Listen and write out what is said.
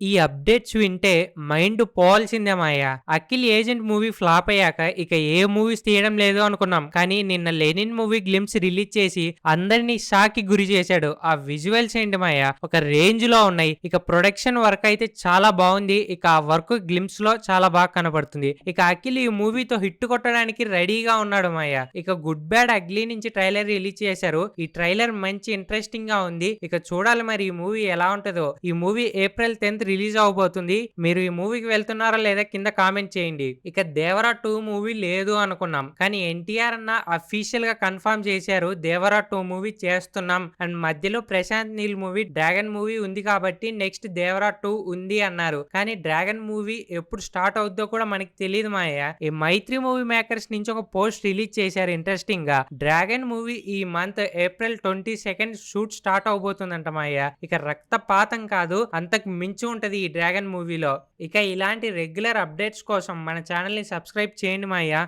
ఈ అప్డేట్స్ వింటే మైండ్ పోవాల్సిందే మాయ. 'అఖిల్ ఏజెంట్' మూవీ ఫ్లాప్ అయ్యాక ఇక ఏ మూవీస్ తీయడం లేదు అనుకున్నాం. కానీ నిన్న 'లెనిన్' మూవీ గ్లింప్స్ రిలీజ్ చేసి అందరిని షాక్‌కి గురి చేశాడు. ఆ విజువల్స్ ఏంటి మాయ ఒక రేంజ్‌లో ఉన్నాయి. ఇక ప్రొడక్షన్ వర్క్ అయితే చాలా బావుంది. ఇక ఆ వర్క్ గ్లింప్స్‌లో చాలా బాగా కనపడుతుంది. ఇక 'అఖిల్' ఈ మూవీతో హిట్ కొట్టడానికి రెడీగా ఉన్నాడు మాయ. ఇక 'గుడ్ బ్యాడ్ అగ్లీ' నుంచి ట్రైలర్ రిలీజ్ చేశారు. ఈ ట్రైలర్ మంచి ఇంట్రెస్టింగ్‌గా ఉంది. ఇక చూడాలి మరి ఈ మూవీ ఎలా ఉంటదో. ఈ మూవీ ఏప్రిల్ 10థ్ రిలీజ్ అవ్వబోతుంది. మీరు ఈ మూవీకి వెళ్తున్నారా లేదా కింద కామెంట్ చేయండి. ఇక 'దేవరా 2' మూవీ లేదు అనుకున్నాం. కానీ ఎన్టీఆర్ అన్న అఫీషియల్ గా కన్ఫర్మ్ చేశారు. 'దేవరా 2' మూవీ చేస్తున్నాం అండ్ మధ్యలో ప్రశాంత్ నీల్ మూవీ 'డ్రాగన్' మూవీ ఉంది కాబట్టి నెక్స్ట్ 'దేవరా 2' ఉంది అన్నారు. కానీ 'డ్రాగన్' మూవీ ఎప్పుడు స్టార్ట్ అవుద్దో కూడా మనకి తెలియదు మాయ. ఈ 'మైత్రి' మూవీ మేకర్స్ నుంచి ఒక పోస్ట్ రిలీజ్ చేశారు ఇంట్రెస్టింగ్ గా. 'డ్రాగన్' మూవీ ఈ మంత్ ఏప్రిల్ 22 షూట్ స్టార్ట్ అవబోతుందంట మాయ. ఇక రక్తపాతం కాదు అంతకు మించి ఉంటది ఈ 'డ్రాగన్' మూవీలో. ఇక ఇలాంటి రెగ్యులర్ అప్డేట్స్ కోసం మన ఛానల్ ని సబ్స్క్రైబ్ చేయండి మాయ.